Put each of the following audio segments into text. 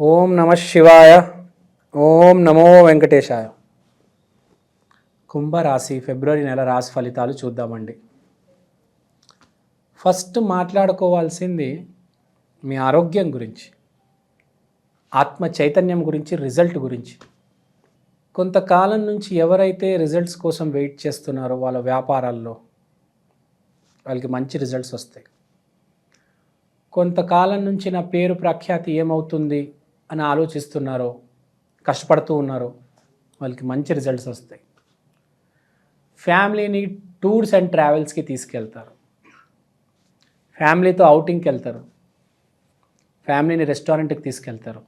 ఓం నమ శివాయ. ఓం నమో వెంకటేశాయ. కుంభరాశి ఫిబ్రవరి నెల రాశి ఫలితాలు చూద్దామండి. ఫస్ట్ మాట్లాడుకోవాల్సింది మీ ఆరోగ్యం గురించి, ఆత్మ చైతన్యం గురించి, రిజల్ట్ గురించి. కొంతకాలం నుంచి ఎవరైతే రిజల్ట్స్ కోసం వెయిట్ చేస్తున్నారో వాళ్ళ వ్యాపారాల్లో వాళ్ళకి మంచి రిజల్ట్స్ వస్తాయి. కొంతకాలం నుంచి నా పేరు ప్రఖ్యాతి ఏమవుతుంది అని ఆలోచిస్తున్నారో, కష్టపడుతూ ఉన్నారో వాళ్ళకి మంచి రిజల్ట్స్ వస్తాయి. ఫ్యామిలీని టూర్స్ అండ్ ట్రావెల్స్కి తీసుకెళ్తారు, ఫ్యామిలీతో అవుటింగ్కి వెళ్తారు, ఫ్యామిలీని రెస్టారెంట్కి తీసుకెళ్తారు,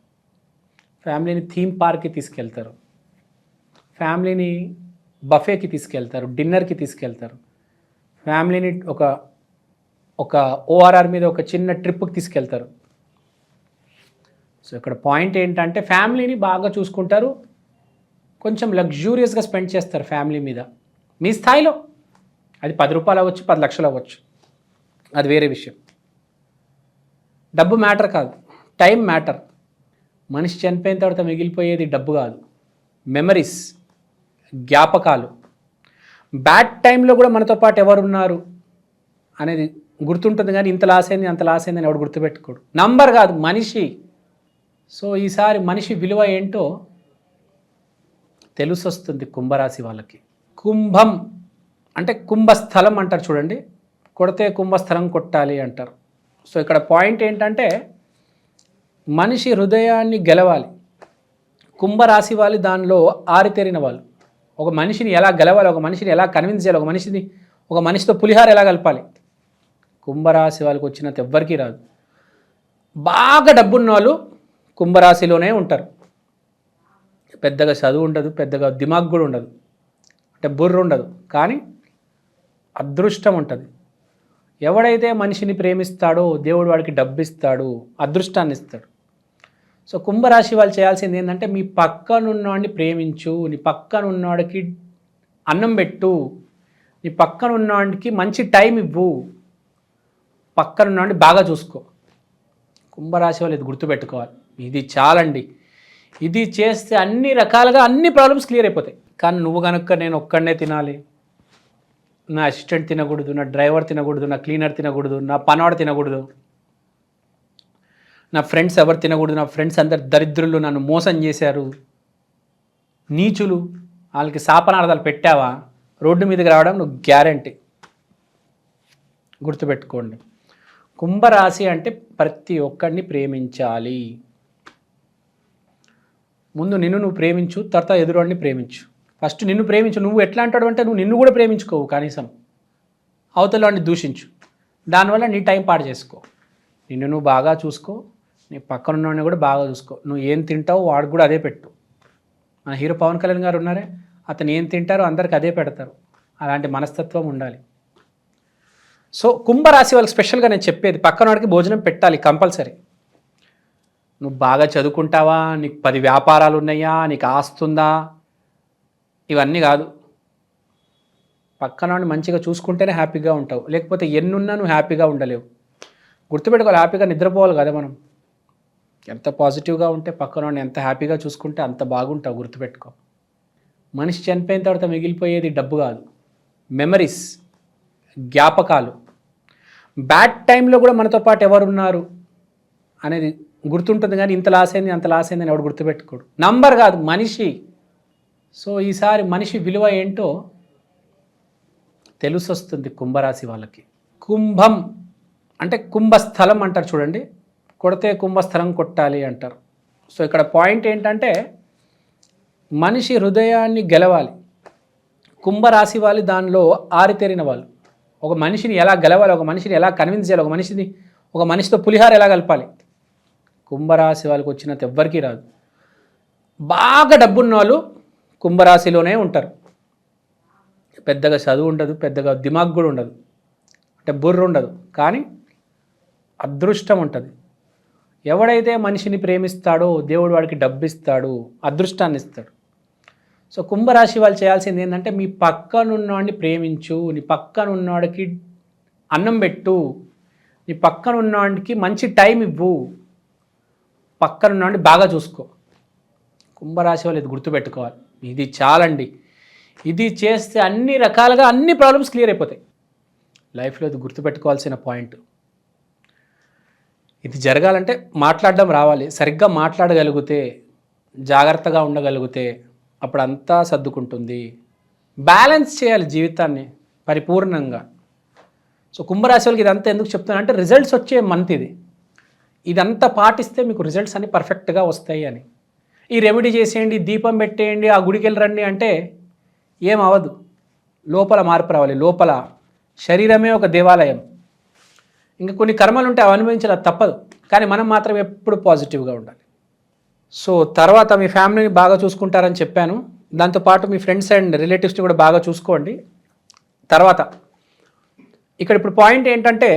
ఫ్యామిలీని థీమ్ పార్క్కి తీసుకెళ్తారు, ఫ్యామిలీని బఫేకి తీసుకెళ్తారు, డిన్నర్కి తీసుకెళ్తారు, ఫ్యామిలీని ఒక ఓఆర్ఆర్ మీద ఒక చిన్న ట్రిప్కి తీసుకెళ్తారు. సో ఇక్కడ పాయింట్ ఏంటంటే ఫ్యామిలీని బాగా చూసుకుంటారు, కొంచెం లగ్జూరియస్గా స్పెండ్ చేస్తారు ఫ్యామిలీ మీద. మీ స్థాయిలో అది 10 రూపాయలు అవ్వచ్చు, 10 లక్షలు అవ్వచ్చు, అది వేరే విషయం. డబ్బు మ్యాటర్ కాదు, టైం మ్యాటర్. మనిషి చనిపోయిన తర్వాత మిగిలిపోయేది డబ్బు కాదు, మెమరీస్, జ్ఞాపకాలు. బ్యాడ్ టైంలో కూడా మనతో పాటు ఎవరున్నారు అనేది గుర్తుంటుంది, కానీ ఇంత లాస్ అయింది అంత లాస్ అయిందని ఎవడు గుర్తుపెట్టుకోడు. నంబర్ కాదు, మనిషి. సో ఈసారి మనిషి విలువ ఏంటో తెలిసొస్తుంది కుంభరాశి వాళ్ళకి. కుంభం అంటే కుంభస్థలం అంటారు చూడండి, కొడితే కుంభస్థలం కొట్టాలి అంటారు. సో ఇక్కడ పాయింట్ ఏంటంటే మనిషి హృదయాన్ని గెలవాలి. కుంభరాశి వాళ్ళు దానిలో ఆరితేరిన వాళ్ళు. ఒక మనిషిని ఎలా గెలవాలి, ఒక మనిషిని ఎలా కన్విన్స్ చేయాలి, ఒక మనిషితో పులిహార ఎలా కలపాలి, కుంభరాశి వాళ్ళకి వచ్చినంత ఎవ్వరికీ రాదు. బాగా డబ్బున్న వాళ్ళు కుంభరాశిలోనే ఉంటారు. పెద్దగా చదువు ఉండదు, పెద్దగా దిమాగ్ కూడా ఉండదు, అంటే బుర్ర ఉండదు, కానీ అదృష్టం ఉంటుంది. ఎవడైతే మనిషిని ప్రేమిస్తాడో దేవుడు వాడికి డబ్బు ఇస్తాడు, అదృష్టాన్ని ఇస్తాడు. సో కుంభరాశి వాళ్ళు చేయాల్సింది ఏంటంటే మీ పక్కనున్నవాడిని ప్రేమించు, నీ పక్కనున్నవాడికి అన్నం పెట్టు, నీ పక్కనున్నవాడికి మంచి టైం ఇవ్వు, పక్కనున్నవాడిని బాగా చూసుకో. కుంభరాశి వాళ్ళు ఇది గుర్తుపెట్టుకోవాలి. ఇది చాలండి. ఇది చేస్తే అన్ని రకాలుగా అన్ని ప్రాబ్లమ్స్ క్లియర్ అయిపోతాయి. కానీ నువ్వు కనుక నేను ఒక్కడనే తినాలి, నా అసిస్టెంట్ తినకూడదు, నా డ్రైవర్ తినకూడదు, నా క్లీనర్ తినకూడదు, నా పనవాడు తినకూడదు, నా ఫ్రెండ్స్ ఎవరు తినకూడదు, నా ఫ్రెండ్స్ అందరు దరిద్రులు, నన్ను మోసం చేశారు, నీచులు, వాళ్ళకి శాపనార్థాలు పెట్టావా, రోడ్డు మీదకి రావడం నువ్వు గ్యారంటీ. గుర్తుపెట్టుకోండి, కుంభరాశి అంటే ప్రతి ఒక్కడిని ప్రేమించాలి. ముందు నువ్వు ప్రేమించు, తర్వాత ఎదురువాడిని ప్రేమించు. ఫస్ట్ నిన్ను ప్రేమించు. నువ్వు ఎట్లా అంటాడు అంటే నువ్వు నిన్ను కూడా ప్రేమించుకోవు, కనీసం అవతల వాడిని దూషించు, దానివల్ల నీ టైం పాడు చేసుకో. నిన్ను నువ్వు బాగా చూసుకో, నీ పక్కన ఉన్నవాడిని కూడా బాగా చూసుకో. నువ్వు ఏం తింటావో వాడికి కూడా అదే పెట్టు. మన హీరో పవన్ కళ్యాణ్ గారు ఉన్నారే, అతను ఏం తింటారో అందరికి అదే పెడతారు. అలాంటి మనస్తత్వం ఉండాలి. సో కుంభరాశి వాళ్ళకి స్పెషల్గా నేను చెప్పేది, పక్కన వాడికి భోజనం పెట్టాలి కంపల్సరీ. నువ్వు బాగా చదువుకుంటావా, నీకు 10 వ్యాపారాలు ఉన్నాయా, నీకు ఆస్తుందా, ఇవన్నీ కాదు. పక్కన వాడిని మంచిగా చూసుకుంటేనే హ్యాపీగా ఉంటావు, లేకపోతే ఎన్నున్నా నువ్వు హ్యాపీగా ఉండలేవు. గుర్తుపెట్టుకోవాలి, హ్యాపీగా నిద్రపోవాలి కదా మనం. ఎంత పాజిటివ్గా ఉంటే పక్కన వాడిని ఎంత హ్యాపీగా చూసుకుంటే అంత బాగుంటావు. గుర్తుపెట్టుకో, మనిషి చనిపోయిన తర్వాత మిగిలిపోయేది డబ్బు కాదు, మెమరీస్, జ్ఞాపకాలు. బ్యాడ్ టైంలో కూడా మనతో పాటు ఎవరున్నారు అనేది గుర్తుంటుంది, కానీ ఇంత లాస్ అయింది అంత లాస్ అయిందని ఎవడు గుర్తుపెట్టుకోడు. నంబర్ కాదు, మనిషి. సో ఈసారి మనిషి విలువ ఏంటో తెలిసొస్తుంది కుంభరాశి వాళ్ళకి. కుంభం అంటే కుంభస్థలం అంటారు చూడండి, కొడితే కుంభస్థలం కొట్టాలి అంటారు. సో ఇక్కడ పాయింట్ ఏంటంటే మనిషి హృదయాన్ని గెలవాలి. కుంభరాశి వాళ్ళు దానిలో ఆరితేరిన వాళ్ళు. ఒక మనిషిని ఎలా గెలవాలి, ఒక మనిషిని ఎలా కన్విన్స్ చేయాలి, ఒక మనిషితో పులిహార ఎలా కలపాలి, కుంభరాశి వాళ్ళకి వచ్చినంత ఎవ్వరికీ రాదు. బాగా డబ్బున్న వాళ్ళు కుంభరాశిలోనే ఉంటారు. పెద్దగా చదువు ఉండదు, పెద్దగా దిమాగ్ కూడా ఉండదు, అంటే బుర్ర ఉండదు, కానీ అదృష్టం ఉంటుంది. ఎవడైతే మనిషిని ప్రేమిస్తాడో దేవుడు వాడికి డబ్బు ఇస్తాడు, అదృష్టాన్ని ఇస్తాడు. సో కుంభరాశి వాళ్ళు చేయాల్సింది ఏంటంటే మీ పక్కనున్నవాడిని ప్రేమించు, నీ పక్కనున్నవాడికి అన్నం పెట్టు, నీ పక్కనున్నవాడికి మంచి టైం ఇవ్వు, పక్కన నుండి బాగా చూసుకో. కుంభరాశి వాళ్ళు ఇది గుర్తుపెట్టుకోవాలి. ఇది చాలండి. ఇది చేస్తే అన్ని రకాలుగా అన్ని ప్రాబ్లమ్స్ క్లియర్ అయిపోతాయి లైఫ్లో. ఇది గుర్తుపెట్టుకోవాల్సిన పాయింట్. ఇది జరగాలంటే మాట్లాడడం రావాలి. సరిగ్గా మాట్లాడగలిగితే, జాగ్రత్తగా ఉండగలిగితే అప్పుడు అంతా సర్దుకుంటుంది. బ్యాలెన్స్ చేయాలి జీవితాన్ని పరిపూర్ణంగా. సో కుంభరాశి వాళ్ళకి ఇదంతా ఎందుకు చెప్తున్నానంటే రిజల్ట్స్ వచ్చే మంత్ ఇది. ఇదంతా పాటిస్తే మీకు రిజల్ట్స్ అన్ని పర్ఫెక్ట్గా వస్తాయి అని. ఈ రెమెడీ చేసేయండి, దీపం పెట్టేయండి, ఆ గుడికి వెళ్ళి రండి అంటే ఏం అవ్వదు. లోపల మార్పు రావాలి. లోపల శరీరమే ఒక దేవాలయం. ఇంకా కొన్ని కర్మలు ఉంటే అవి అనుభవించాలి, తప్పదు. కానీ మనం మాత్రం ఎప్పుడు పాజిటివ్గా ఉండాలి. సో తర్వాత మీ ఫ్యామిలీని బాగా చూసుకుంటారని చెప్పాను. దాంతోపాటు మీ ఫ్రెండ్స్ అండ్ రిలేటివ్స్ని కూడా బాగా చూసుకోండి. తర్వాత ఇప్పుడు పాయింట్ ఏంటంటే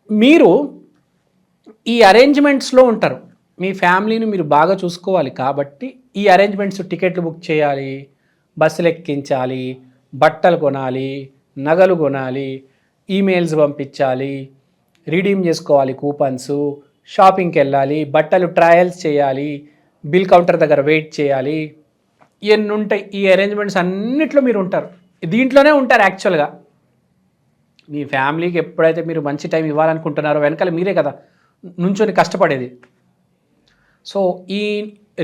మీరు ఈ అరేంజ్మెంట్స్లో ఉంటారు. మీ ఫ్యామిలీని మీరు బాగా చూసుకోవాలి కాబట్టి ఈ అరేంజ్మెంట్స్, టికెట్లు బుక్ చేయాలి, బస్సులు ఎక్కించాలి, బట్టలు కొనాలి, నగలు కొనాలి, ఈమెయిల్స్ పంపించాలి, రిడీమ్ చేసుకోవాలి కూపన్స్, షాపింగ్కి వెళ్ళాలి, బట్టలు ట్రయల్స్ చేయాలి, బిల్ కౌంటర్ దగ్గర వెయిట్ చేయాలి. ఇవన్నీ ఉంటాయి. ఈ అరేంజ్మెంట్స్ అన్నిట్లో మీరు ఉంటారు. దీంట్లోనే ఉంటారు యాక్చువల్గా. మీ ఫ్యామిలీకి ఎప్పుడైతే మీరు మంచి టైం ఇవ్వాలనుకుంటున్నారో వెనకాల మీరే కదా నుంచొని కష్టపడేది. సో ఈ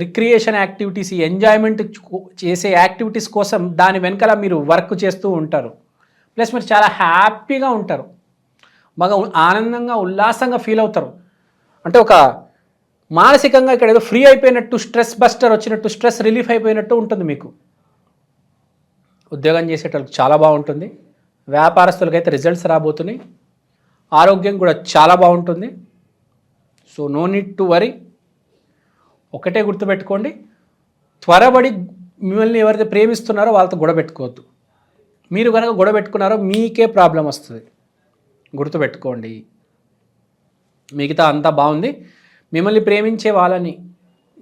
రిక్రియేషన్ యాక్టివిటీస్, ఈ ఎంజాయ్మెంట్ చేసే యాక్టివిటీస్ కోసం దాని వెనకాల మీరు వర్క్ చేస్తూ ఉంటారు. ప్లస్ మీరు చాలా హ్యాపీగా ఉంటారు, బాగా ఆనందంగా ఉల్లాసంగా ఫీల్ అవుతారు. అంటే ఒక మానసికంగా ఇక్కడ ఏదో ఫ్రీ అయిపోయినట్టు, స్ట్రెస్ బస్టర్ వచ్చినట్టు, స్ట్రెస్ రిలీఫ్ అయిపోయినట్టు ఉంటుంది మీకు. ఉద్యోగం చేసేటోళ్ళకి చాలా బాగుంటుంది. వ్యాపారస్తులకైతే రిజల్ట్స్ రాబోతున్నాయి. ఆరోగ్యం కూడా చాలా బాగుంటుంది. So no need to worry. ఒకటే గుర్తుపెట్టుకోండి, త్వరపడి మిమ్మల్ని ఎవరైతే ప్రేమిస్తున్నారో వాళ్ళతో గొడవ పెట్టుకోవద్దు. మీరు కనుక గొడవ పెట్టుకున్నారో మీకే ప్రాబ్లం వస్తుంది. గుర్తుపెట్టుకోండి. మిగతా అంతా బాగుంది. మిమ్మల్ని ప్రేమించే వాళ్ళని,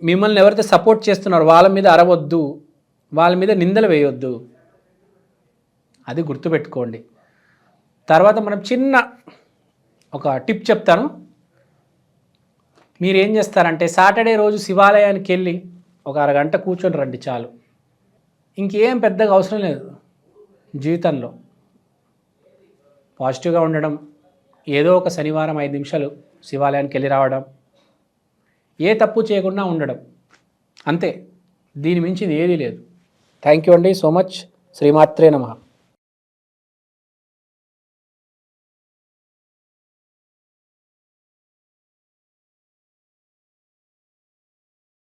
మిమ్మల్ని ఎవరైతే సపోర్ట్ చేస్తున్నారో వాళ్ళ మీద అరవద్దు, వాళ్ళ మీద నిందలు వేయొద్దు. అది గుర్తుపెట్టుకోండి. తర్వాత మనం చిన్న ఒక టిప్ చెప్తాను. మీరేం చేస్తారంటే సాటర్డే రోజు శివాలయానికి వెళ్ళి ఒక అరగంట కూర్చొని రండి చాలు. ఇంకేం పెద్దగా అవసరం లేదు జీవితంలో. పాజిటివ్గా ఉండడం, ఏదో ఒక శనివారం 5 నిమిషాలు శివాలయానికి వెళ్ళి రావడం, ఏ తప్పు చేయకుండా ఉండడం, అంతే. దీని మించింది ఏదీ లేదు. థ్యాంక్ యూ అండి సో మచ్. శ్రీమాత్రే నమః.